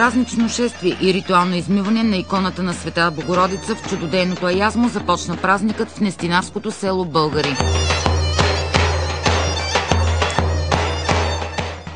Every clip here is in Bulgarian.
Празнично шествие и ритуално измиване на иконата на Света Богородица в чудодейното Аязмо започна празникът в Нестинарското село Българи.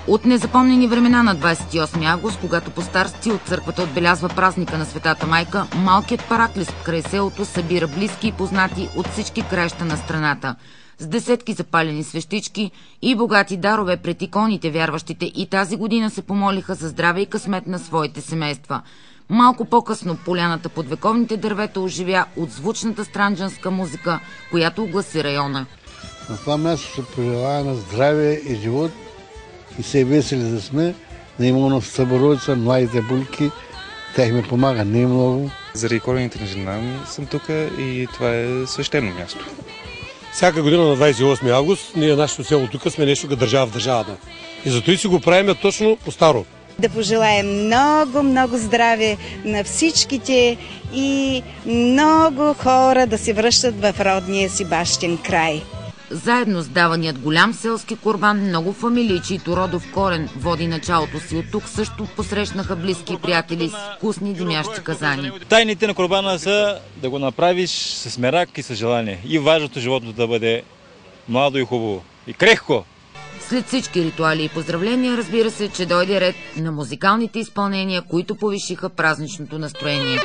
От незапомнени времена на 28 август, когато по стар стил църквата отбелязва празника на Светата майка, малкият параклис край селото събира близки и познати от всички краища на страната. С десетки запалени свещички и богати дарове пред иконите, вярващите и тази година се помолиха за здраве и късмет на своите семейства. Малко по-късно поляната под вековните дървета оживя от звучната странджанска музика, която огласи района. На това място се пожелава на здраве и живот и се весели да сме. На именно в Съборовица, младите булки, тях ми помага не много. Заради корените на жена ми съм тук и това е свещено място. Всяка година на 28 август ние нашето село тук сме нещо като държава в държавата. И зато и си го правим точно по-старо. Да пожелаем много здраве на всичките и много хора да се връщат в родния си бащин край. Заедно с даваният голям селски курбан, много фамилии, чието родов корен води началото си от тук, също посрещнаха близки и приятели с вкусни димящи казани. Тайните на курбана са да го направиш с мерак и с желание. И важното животното да бъде младо и хубаво. И крехко. След всички ритуали и поздравления, разбира се, че дойде ред на музикалните изпълнения, които повишиха празничното настроение.